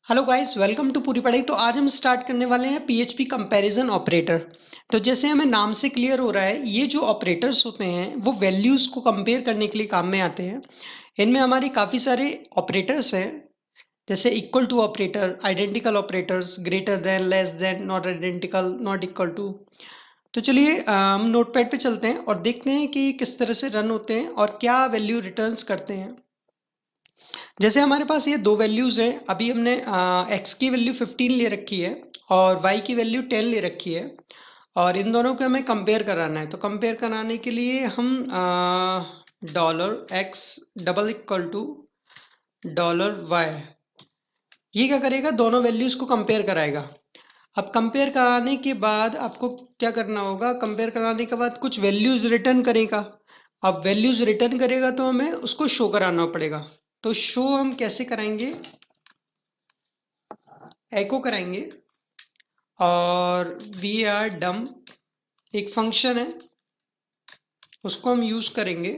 Hello guys, welcome to पूरी पढ़ाई। तो आज हम स्टार्ट करने वाले हैं पीएचपी कंपैरिजन ऑपरेटर। तो जैसे हमें नाम से क्लियर हो रहा है, ये जो ऑपरेटर्स होते हैं वो वैल्यूज़ को कंपेयर करने के लिए काम में आते हैं। इनमें हमारी काफ़ी सारे ऑपरेटर्स हैं, जैसे equal to operator, identical operators, greater than, less than, not identical, not equal to. तो चलिए हम नोटपैड पे चलते हैं और देखते हैं कि किस तरह से रन होते हैं और क्या वैल्यू रिटर्न्स करते हैं। जैसे हमारे पास ये दो वैल्यूज़ हैं। अभी हमने एक्स की वैल्यू 15 ले रखी है और वाई की वैल्यू 10 ले रखी है, और इन दोनों को हमें कंपेयर कराना है। तो कंपेयर कराने के लिए हम $x double equal to $y, ये क्या करेगा, दोनों वैल्यूज़ को कंपेयर कराएगा। अब कंपेयर कराने के बाद आपको क्या करना होगा, कंपेयर कराने के बाद कुछ वैल्यूज़ रिटर्न करेगा। अब वैल्यूज़ रिटर्न करेगा तो हमें उसको शो कराना पड़ेगा। तो शो हम कैसे कराएंगे, एको कराएंगे, और वी आर डम्प एक फंक्शन है, उसको हम यूज़ करेंगे।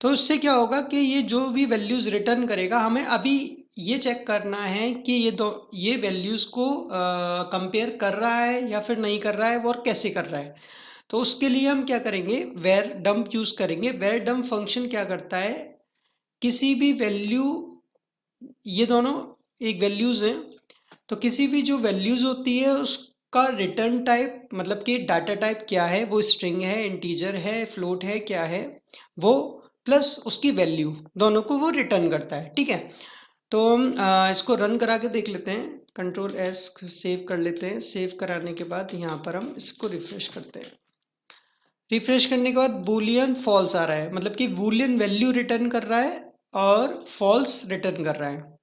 तो इससे क्या होगा कि ये जो भी वैल्यूज़ रिटर्न करेगा, हमें अभी ये चेक करना है कि ये वैल्यूज़ को कंपेयर कर रहा है या फिर नहीं कर रहा है, वो और कैसे कर रहा है। तो उसके लिए हम क्या करेंगे, वेर डम्प यूज़ करेंगे। वेर डम्प फंक्शन क्या करता है, किसी भी वैल्यू, ये दोनों एक वैल्यूज़ हैं, तो किसी भी जो वैल्यूज़ होती है उसका रिटर्न टाइप, मतलब कि डाटा टाइप क्या है, वो स्ट्रिंग है, इंटीजर है, फ्लोट है, क्या है वो, प्लस उसकी वैल्यू, दोनों को वो रिटर्न करता है। ठीक है, तो हम इसको रन करा के देख लेते हैं। कंट्रोल एस सेव कर लेते हैं। सेव कराने के बाद यहाँ पर हम इसको रिफ्रेश करते हैं। रिफ्रेश करने के बाद बूलियन फॉल्स आ रहा है, मतलब कि बूलियन वैल्यू रिटर्न कर रहा है और फॉल्स रिटर्न कर रहा है।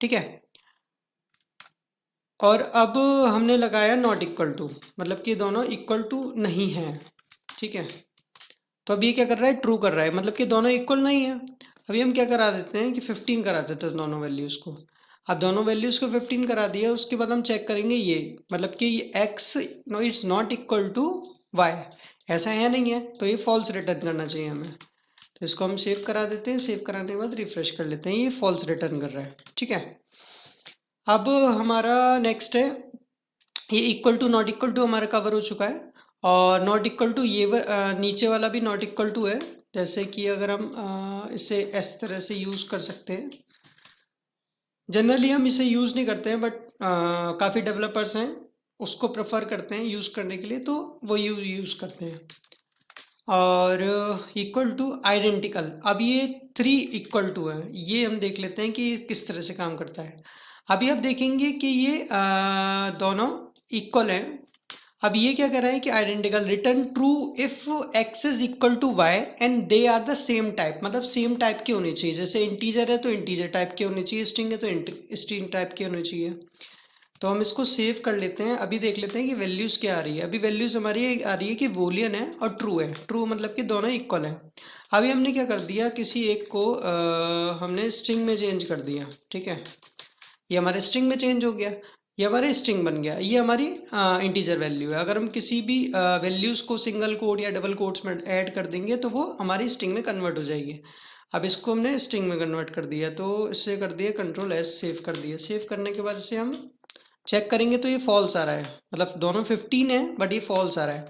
ठीक है, और अब हमने लगाया नॉट इक्वल टू, मतलब कि दोनों इक्वल टू नहीं है। ठीक है, तो अब ये क्या कर रहा है, ट्रू कर रहा है, मतलब कि दोनों इक्वल नहीं है। अभी हम क्या करा देते हैं कि 15 करा देते हैं दोनों वैल्यूज़ को। अब दोनों वैल्यूज़ को 15 करा दिया, उसके बाद हम चेक करेंगे ये, मतलब कि ये X no it's not equal to Y, ऐसा है नहीं है, तो ये फॉल्स रिटर्न करना चाहिए हमें। तो इसको हम सेव करा देते हैं। सेव कराने के बाद रिफ्रेश कर लेते हैं, ये फॉल्स रिटर्न कर रहा है। ठीक है, अब हमारा नेक्स्ट है, ये equal to not equal to हमारा कवर हो चुका है, और नॉट इक्वल टू ये नीचे वाला भी नॉट इक्वल टू है। जैसे कि अगर हम इसे इस तरह से यूज़ कर सकते हैं, जनरली हम इसे यूज़ नहीं करते हैं, बट काफ़ी डेवलपर्स हैं उसको प्रेफर करते हैं यूज़ करने के लिए, तो वो यूज़ करते हैं। और इक्वल टू आइडेंटिकल, अब ये 3 इक्वल टू है, ये हम देख लेते हैं कि किस तरह से काम करता है। अभी आप देखेंगे कि ये दोनों इक्वल हैं। अब ये क्या कर रहा है कि identical return true if X is equal to Y and they are the same type, मतलब सेम टाइप के होने चाहिए। जैसे इंटीजर है तो इंटीजर टाइप के होने चाहिए, स्ट्रिंग है तो स्ट्रिंग टाइप के होने चाहिए। तो हम इसको सेव कर लेते हैं। अभी देख लेते हैं कि वैल्यूज़ क्या आ रही है। अभी वैल्यूज़ हमारी आ रही है कि बूलियन है और ट्रू है। ट्रू मतलब कि दोनों इक्वल हैं। अभी हमने क्या कर दिया, किसी एक को हमने स्ट्रिंग में चेंज कर दिया। ठीक है, ये हमारे स्ट्रिंग में चेंज हो गया, ये हमारे स्ट्रिंग बन गया, ये हमारी इंटीजर वैल्यू है। अगर हम किसी भी वैल्यूज़ को सिंगल कोट या डबल कोट्स में ऐड कर देंगे तो वो हमारी स्ट्रिंग में कन्वर्ट हो जाएगी। अब इसको हमने स्ट्रिंग में कन्वर्ट कर दिया, तो इससे कर दिया कंट्रोल एस, सेव कर दिया। सेव करने के बाद इसे हम चेक करेंगे तो ये फॉल्स आ रहा है, मतलब दोनों 15 है बट ये फॉल्स आ रहा है।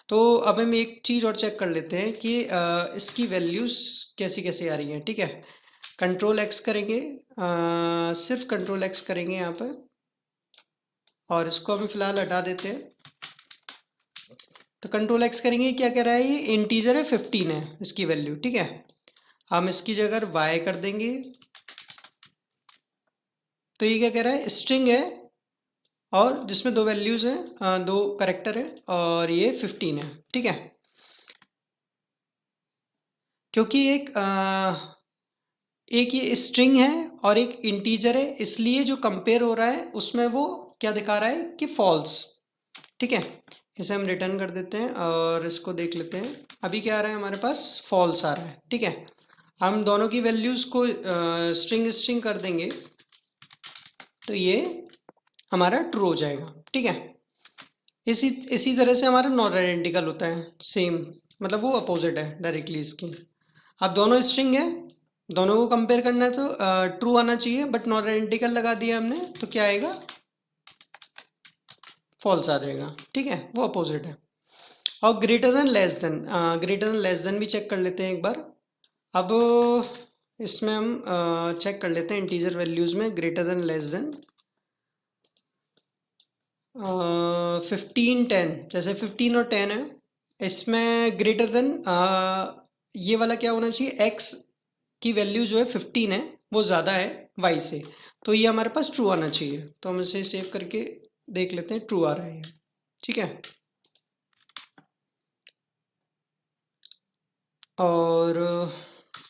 तो अब हम एक चीज़ और चेक कर लेते हैं कि इसकी वैल्यूज़ कैसी कैसी आ रही हैं। ठीक है, कंट्रोल एक्स करेंगे, सिर्फ कंट्रोल एक्स करेंगे यहाँ पर, और इसको हम फिलहाल हटा देते हैं। तो कंट्रोल एक्स करेंगे, क्या कह रहा है, ये इंटीजर है, 15 है इसकी वैल्यू। ठीक है, हम इसकी जगह वाई कर देंगे, तो ये क्या कह रहा है, स्ट्रिंग है और जिसमें दो वैल्यूज़ हैं, दो करेक्टर है, और ये 15 है। ठीक है, क्योंकि एक ये स्ट्रिंग है और एक इंटीजर है, इसलिए जो कंपेयर हो रहा है उसमें वो क्या दिखा रहा है कि फॉल्स। ठीक है, इसे हम रिटर्न कर देते हैं और इसको देख लेते हैं। अभी क्या आ रहा है हमारे पास, फॉल्स आ रहा है। ठीक है, हम दोनों की वैल्यूज़ को स्ट्रिंग स्ट्रिंग कर देंगे तो ये हमारा ट्रू हो जाएगा। ठीक है, इसी इसी तरह से हमारा नॉन आइडेंटिकल होता है, सेम, मतलब वो अपोजिट है डायरेक्टली इसकी। अब दोनों स्ट्रिंग है दोनों को कंपेयर करना है तो ट्रू आना चाहिए, बट नॉट आइडेंटिकल लगा दिया हमने तो क्या आएगा, फॉल्स आ जाएगा। ठीक है, वो अपोजिट है। और ग्रेटर देन लेस देन भी चेक कर लेते हैं एक बार। अब इसमें हम चेक कर लेते हैं इंटीजर वैल्यूज में ग्रेटर देन लेस देन। 15 10, जैसे 15 और 10 है, इसमें ग्रेटर देन ये वाला क्या होना चाहिए, x की वैल्यू जो है 15 है वो ज़्यादा है y से, तो ये हमारे पास ट्रू आना चाहिए। तो हम इसे सेव करके देख लेते हैं, ट्रू आ रहा है ये। ठीक है, और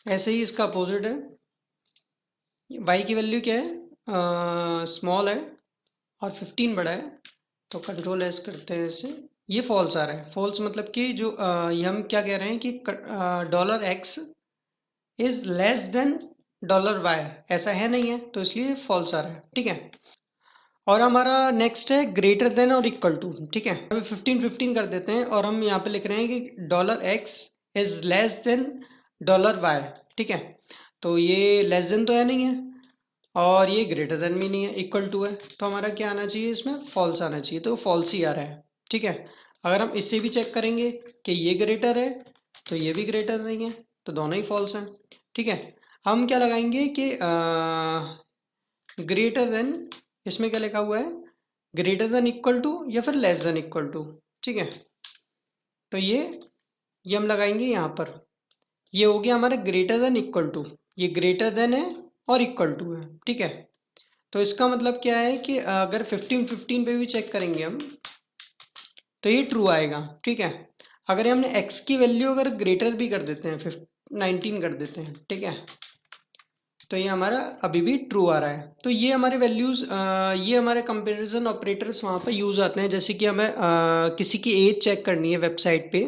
ऐसे ही इसका अपोजिट है, y की वैल्यू क्या है, स्मॉल है और 15 बड़ा है, तो कंट्रोल एस करते हैं इसे। ये फॉल्स आ रहा है। फॉल्स मतलब कि जो ये हम क्या कह रहे हैं कि $x is less than $y, ऐसा है नहीं है, तो इसलिए फॉल्स आ रहा है। ठीक है, और हमारा नेक्स्ट है ग्रेटर देन और इक्वल टू। ठीक है, अभी 15 कर देते हैं और हम यहाँ पे लिख रहे हैं कि $x is less than $y। ठीक है, तो ये लेस देन तो है नहीं है और ये ग्रेटर देन भी नहीं है, इक्वल टू है, तो हमारा क्या आना चाहिए, इसमें फॉल्स आना चाहिए, तो फॉल्स ही आ रहा है। ठीक है, अगर हम इससे भी चेक करेंगे कि ये ग्रेटर है तो ये भी ग्रेटर नहीं है, तो दोनों ही फॉल्स हैं। ठीक है, हम क्या लगाएंगे कि ग्रेटर देन, इसमें क्या लिखा हुआ है, ग्रेटर देन इक्वल टू या फिर लेस देन इक्वल टू। ठीक है, तो ये हम लगाएंगे यहाँ पर, ये हो गया हमारा ग्रेटर देन इक्वल टू, ये ग्रेटर देन है और इक्वल टू है। ठीक है, तो इसका मतलब क्या है कि अगर 15 पे भी चेक करेंगे हम तो ये ट्रू आएगा। ठीक है, अगर हमने x की वैल्यू अगर ग्रेटर भी कर देते हैं, 19 कर देते हैं, ठीक है, तो ये हमारा अभी भी ट्रू आ रहा है। तो ये हमारे वैल्यूज़, ये हमारे कंपैरिजन ऑपरेटर्स वहाँ पे यूज़ आते हैं। जैसे कि हमें किसी की एज चेक करनी है वेबसाइट पे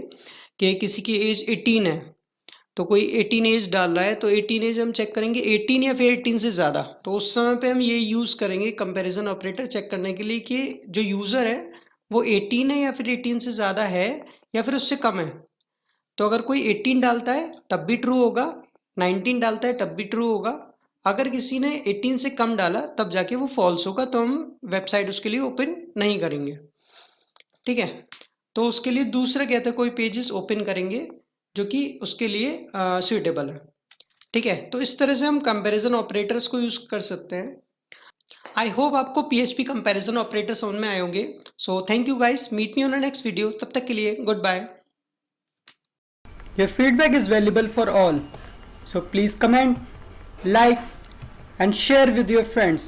कि किसी की एज 18 है, तो कोई 18 एज डाल रहा है, तो 18 एज हम चेक करेंगे 18 या फिर 18 से ज़्यादा, तो उस समय पे हम ये यूज़ करेंगे कंपैरिजन ऑपरेटर चेक करने के लिए कि जो यूज़र है वो 18 है या फिर 18 से ज़्यादा है या फिर उससे कम है। तो अगर कोई 18 डालता है तब भी ट्रू होगा, 19 डालता है तब भी ट्रू होगा, अगर किसी ने 18 से कम डाला तब जाके वो फॉल्स होगा, तो हम वेबसाइट उसके लिए ओपन नहीं करेंगे। ठीक है, तो उसके लिए दूसरा कहते हैं कोई पेजेस ओपन करेंगे जो कि उसके लिए सुइटेबल है। ठीक है, तो इस तरह से हम कंपैरिजन ऑपरेटर्स को यूज कर सकते हैं। आई होप आपको पीएचपी कंपैरिजन ऑपरेटर समझ में आए होंगे। So thank you guys, meet me on the next video, तब तक के लिए goodbye. Your feedback is valuable for all, so please comment, like and share with your friends.